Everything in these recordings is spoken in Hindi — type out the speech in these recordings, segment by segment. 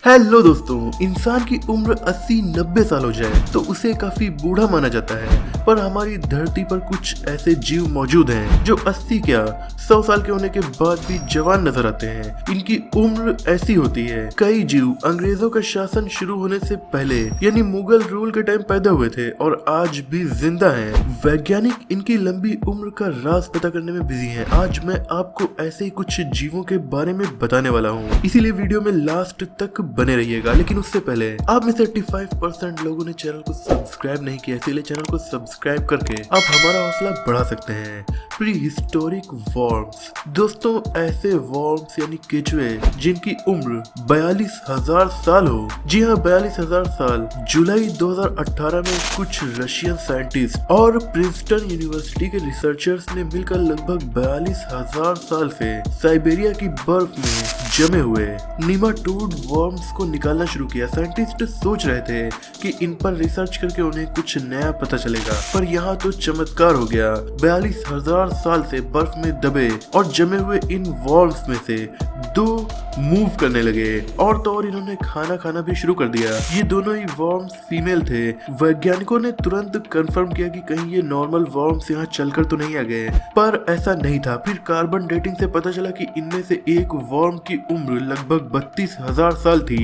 हेलो दोस्तों, इंसान की उम्र 80-90 साल हो जाए तो उसे काफी बूढ़ा माना जाता है। पर हमारी धरती पर कुछ ऐसे जीव मौजूद हैं जो 80 क्या 100 साल के होने के बाद भी जवान नजर आते हैं। इनकी उम्र ऐसी होती है। कई जीव अंग्रेजों का शासन शुरू होने से पहले यानी मुगल रूल के टाइम पैदा हुए थे और आज भी जिंदा हैं। वैज्ञानिक इनकी लंबी उम्र का राज पता करने में बिजी हैं। आज मैं आपको ऐसे ही कुछ जीवों के बारे में बताने वाला हूँ, इसीलिए वीडियो में लास्ट तक बने रहिएगा। लेकिन उससे पहले आप में 35% लोगों ने चैनल को सब्सक्राइब नहीं किया, इसीलिए चैनल को सब्सक्राइब करके आप हमारा हौसला बढ़ा सकते हैं। Pre historic worms. दोस्तों, ऐसे वॉर्म्स यानी केचुए जिनकी उम्र 42,000 साल हो। जी हाँ, 42,000 साल। जुलाई 2018 में कुछ रशियन साइंटिस्ट और प्रिंसटन यूनिवर्सिटी के रिसर्चर्स ने मिलकर लगभग 42,000 साल से साइबेरिया की बर्फ में जमे हुए निमाटोड वर्म्स को निकालना शुरू किया। साइंटिस्ट सोच रहे थे कि इन पर रिसर्च करके उन्हें कुछ नया पता चलेगा, पर यहाँ तो चमत्कार हो गया। 42,000 साल से बर्फ में दबे और जमे हुए इन वर्म्स में से दो मूव करने लगे और तो और इन्होंने खाना खाना भी शुरू कर दिया। ये दोनों ही वर्म्स फीमेल थे। वैज्ञानिकों ने तुरंत कंफर्म किया कि कहीं ये नॉर्मल वर्म्स यहाँ चलकर तो नहीं आ गए, पर ऐसा नहीं था। फिर कार्बन डेटिंग से पता चला कि इनमें से एक वर्म की उम्र लगभग 32,000 साल थी,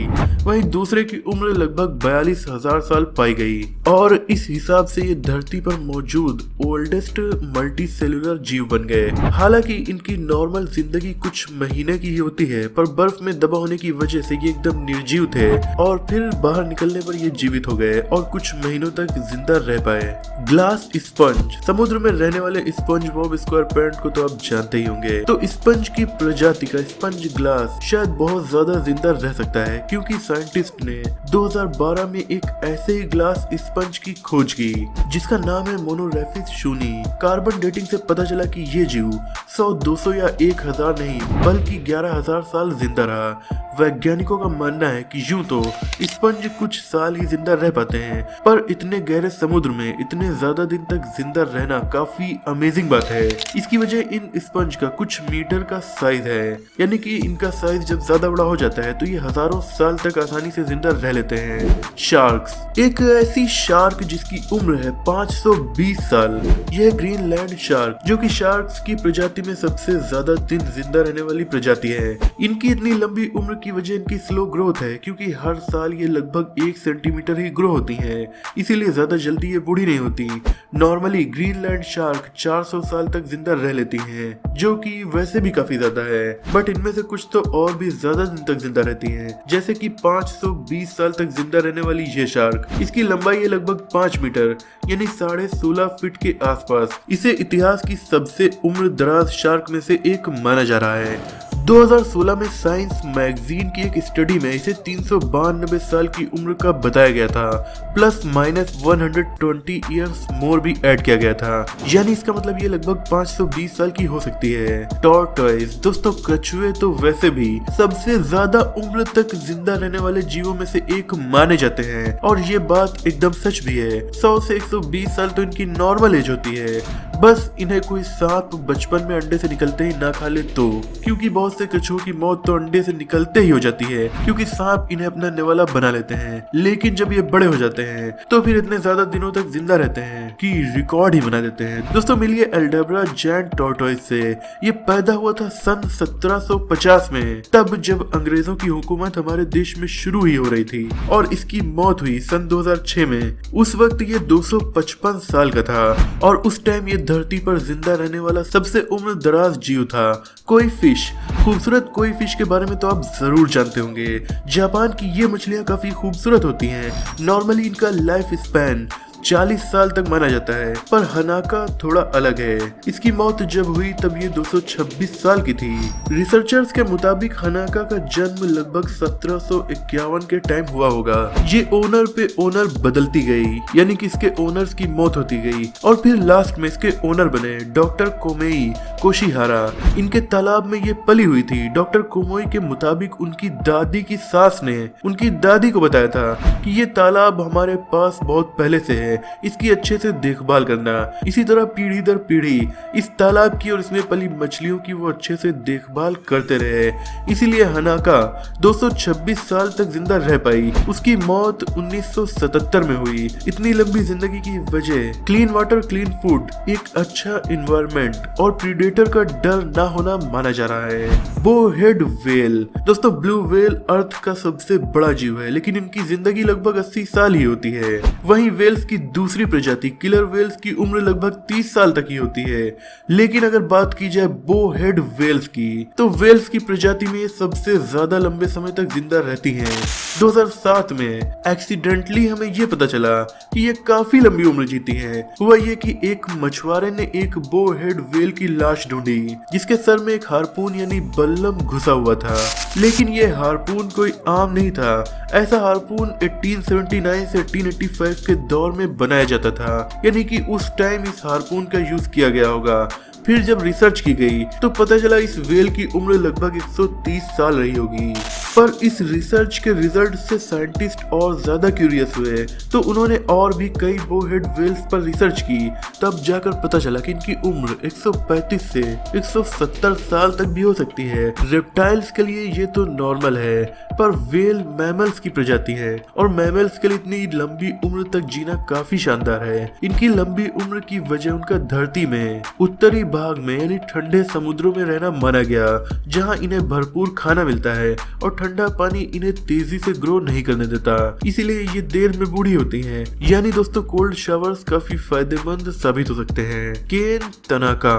वहीं दूसरे की उम्र लगभग 42,000 साल पाई गई। और इस हिसाब से ये धरती पर मौजूद ओल्डेस्ट मल्टी सेलुलर जीव बन गए। हालांकि इनकी नॉर्मल जिंदगी कुछ महीने की ही होती है, पर बर्फ में दबा होने की वजह से ये एकदम निर्जीव थे और फिर बाहर निकलने पर ये जीवित हो गए और कुछ महीनों तक जिंदा रह पाए। Glass sponge. समुद्र में रहने वाले स्पंज बॉब स्क्वायर पैरेंट को तो आप जानते ही होंगे। तो स्पंज की प्रजाति का स्पंज ग्लास शायद बहुत ज्यादा जिंदा रह सकता है, क्योंकि साइंटिस्ट ने 2012 में एक ऐसे ही ग्लास स्पंज की खोज की जिसका नाम है मोनोरेफिस शूनी। कार्बन डेटिंग से पता चला कि ये जीव 100, 200 या 1000 नहीं बल्कि 11,000 साल जिंदा रहा। वैज्ञानिकों का मानना है कि यूं तो स्पंज कुछ साल ही जिंदा रह पाते हैं, पर इतने गहरे समुद्र में इतने ज्यादा दिन तक जिंदा रहना काफी अमेजिंग बात है। इसकी वजह इन स्पंज का कुछ मीटर का साइज है, यानी कि इनका साइज जब ज्यादा बड़ा हो जाता है तो ये हजारों साल तक आसानी से जिंदा रह लेते हैं। शार्क्स। एक ऐसी शार्क जिसकी उम्र है 520 साल। यह ग्रीनलैंड शार्क, जो कि शार्क्स की प्रजाति में सबसे ज्यादा दिन जिंदा रहने वाली प्रजाति है। इनकी इतनी लंबी उम्र की वजह इनकी स्लो ग्रोथ है, क्योंकि हर साल ये लगभग 1 सेंटीमीटर ही ग्रो होती हैं, इसीलिए ज्यादा जल्दी ये बूढ़ी नहीं होती। नॉर्मली ग्रीनलैंड शार्क 400 साल तक जिंदा रह लेती हैं, जो कि वैसे भी काफी ज्यादा है, बट इनमें से कुछ तो और भी ज्यादा दिन तक जिंदा रहती हैं, जैसे कि 520 साल तक जिंदा रहने वाली ये शार्क। इसकी लंबाई है लगभग 5 मीटर यानी 16.5 फीट के आसपास। इसे इतिहास की सबसे उम्र दराज शार्क में से एक माना जा रहा है। 2016 में साइंस मैगजीन की एक स्टडी में इसे 392 साल की उम्र का बताया गया था, प्लस माइनस 120 ईयर्स मोर भी ऐड किया गया था, यानी इसका मतलब ये लगभग 520 साल की हो सकती है। टॉर्टॉइज। दोस्तों, कछुए तो वैसे भी सबसे ज्यादा उम्र तक जिंदा रहने वाले जीवों में से एक माने जाते हैं, और ये बात एकदम सच भी है। 100 से 120 साल तो इनकी नॉर्मल एज होती है, बस इन्हें कोई सांप बचपन में अंडे से निकलते ही ना खा ले तो, क्योंकि बहुत से कछुओं की मौत तो अंडे से निकलते ही हो जाती है, क्योंकि सांप इन्हें अपना निवाला बना लेते हैं। लेकिन जब ये बड़े हो जाते हैं तो फिर इतने ज्यादा दिनों तक जिंदा रहते हैं कि रिकॉर्ड ही बना देते हैं। दोस्तों, मिलिए एल्डेब्रा जैंट टॉर्टोइज से। ये पैदा हुआ था सन 1750 में, तब जब अंग्रेजों की हुकूमत हमारे देश में शुरू ही हो रही थी, और इसकी मौत हुई सन 2006 में। उस वक्त ये 255 साल का था और उस टाइम ये धरती पर जिंदा रहने वाला सबसे उम्र दराज जीव था। कोई फिश। खूबसूरत कोई फिश के बारे में तो आप जरूर जानते होंगे। जापान की ये मछलियां काफी खूबसूरत होती हैं। नॉर्मली इनका लाइफ स्पैन 40 साल तक माना जाता है, पर हनाका थोड़ा अलग है। इसकी मौत जब हुई तब ये 226 साल की थी। रिसर्चर्स के मुताबिक हनाका का जन्म लगभग 1751 के टाइम हुआ होगा। ये ओनर पे ओनर बदलती गई, यानी कि इसके ओनर्स की मौत होती गई और फिर लास्ट में इसके ओनर बने डॉक्टर कोमेई कोशिहारा। इनके तालाब में ये पली हुई थी। डॉक्टर कोमोई के मुताबिक उनकी दादी की सास ने उनकी दादी को बताया था कि ये तालाब हमारे पास बहुत पहले से है, इसकी अच्छे से देखभाल करना। इसी तरह पीढ़ी दर पीढ़ी इस तालाब की और इसमें पली मछलियों की वो अच्छे से देखभाल करते रहे। इसीलिए हनाका 226 साल तक जिंदा रह पाई। उसकी मौत 1977 में हुई। इतनी लंबी जिंदगी की वजह क्लीन वाटर, क्लीन फूड, एक अच्छा इन्वायरमेंट और प्रीडेटर का डर ना होना माना जा रहा है। बो हेड व्हेल दोस्तों, ब्लू व्हेल अर्थ का सबसे बड़ा जीव है, लेकिन इनकी जिंदगी लगभग 80 साल ही होती है। वहीं वेल्स की दूसरी प्रजाति किलर वेल्स की उम्र लगभग 30 साल तक ही होती है। लेकिन अगर बात की जाए बो हेड वेल्स की, तो वेल्स की प्रजाति में ये सबसे ज्यादा लंबे समय तक जिंदा रहती हैं। 2007 में एक्सीडेंटली हमें ये पता चला कि ये काफी लंबी उम्र जीती हैं। हुआ ये कि एक मछुआरे ने एक बो हेड वेल की लाश ढूंढी जिसके सर में एक हार्पून यानी बल्लम घुसा हुआ था। लेकिन ये हार्पून कोई आम नहीं था। ऐसा हार्पून 1879 से 1885 के दौर में बनाया जाता था, यानी कि उस टाइम इस हार्पून का यूज किया गया होगा। फिर जब रिसर्च की गई तो पता चला इस वेल की उम्र लगभग 130 साल रही होगी। पर इस रिसर्च के रिजल्ट से साइंटिस्ट और ज्यादा क्यूरियस हुए, तो उन्होंने और भी कई बोहेड वेल्स पर रिसर्च की। तब जाकर पता चला कि इनकी उम्र 135 से 170 साल तक भी हो सकती है। रेप्टाइल्स के लिए ये तो नॉर्मल है, पर वेल मैमल्स की प्रजाति है और मैमल्स के लिए इतनी लंबी उम्र तक जीना काफी शानदार है। इनकी लंबी उम्र की वजह उनका धरती में उत्तरी भाग में यानी ठंडे समुद्रों में रहना माना गया, जहां इन्हें भरपूर खाना मिलता है और ठंडा पानी इन्हें तेजी से ग्रो नहीं करने देता, इसीलिए ये देर में बूढ़ी होती हैं। यानी दोस्तों कोल्ड शावर्स काफी फायदेमंद साबित हो सकते हैं। केन तनाका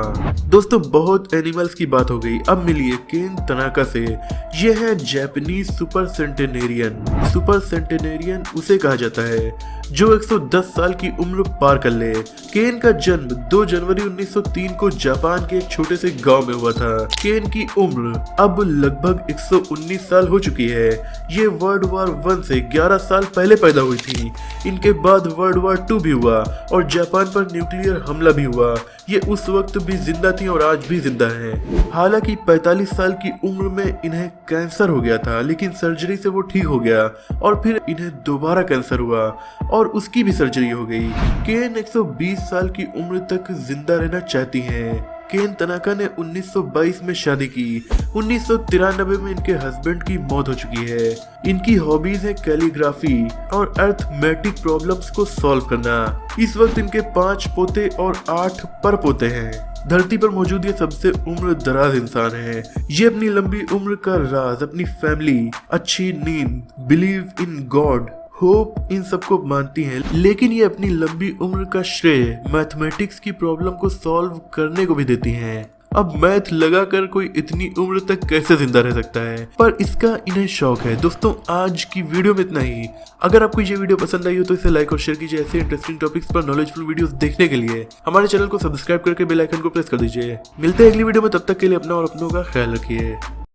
दोस्तों, बहुत एनिमल्स की बात हो गई, अब मिलिए केन तनाका से। यह है जापानीज सुपर सेंटेनेरियन। सुपर सेंटेनेरियन उसे कहा जाता है जो 110 साल की उम्र पार कर ले। केन का जन्म 2 जनवरी 1903 को जापान के एक छोटे से गांव में हुआ था। केन की उम्र अब लगभग 119 साल हो चुकी है। ये वर्ल्ड वॉर 1 से 11 साल पहले पैदा हुई थी। इनके बाद वर्ल्ड वॉर 2 भी हुआ और जापान पर न्यूक्लियर हमला भी हुआ। ये उस वक्त भी जिंदा थी और आज भी जिंदा है। हालांकि 45 साल की उम्र में इन्हें कैंसर हो गया था, लेकिन सर्जरी से वो ठीक हो गया और फिर इन्हें दोबारा कैंसर हुआ और उसकी भी सर्जरी हो गई। केन 120 साल की उम्र तक जिंदा रहना चाहती हैं। केन तनाका ने 1922 में शादी की। 1993 में इनके हस्बैंड की मौत हो चुकी है। इनकी हॉबीज है कैलीग्राफी और अर्थमेटिक प्रॉब्लम्स को सॉल्व करना। इस वक्त इनके 5 पोते और 8 परपोते हैं। धरती पर मौजूद ये सबसे उम्र दराज इंसान है। ये अपनी लंबी उम्र का राज अपनी फैमिली, अच्छी नींद, बिलीव इन गॉड, होप, इन सबको मानती हैं। लेकिन ये अपनी लंबी उम्र का श्रेय मैथमेटिक्स की प्रॉब्लम को सॉल्व करने को भी देती हैं। अब मैथ लगाकर कोई इतनी उम्र तक कैसे जिंदा रह सकता है, पर इसका इन्हें शौक है। दोस्तों आज की वीडियो में इतना ही। अगर आपको ये वीडियो पसंद आई हो तो इसे लाइक और शेयर कीजिए। ऐसे इंटरेस्टिंग टॉपिक्स पर नॉलेजफुल वीडियोस देखने के लिए हमारे चैनल को सब्सक्राइब करके बेल आइकन को प्रेस कर दीजिए। मिलते हैं अगली वीडियो में, तब तक के लिए अपना और अपनों का ख्याल रखिए।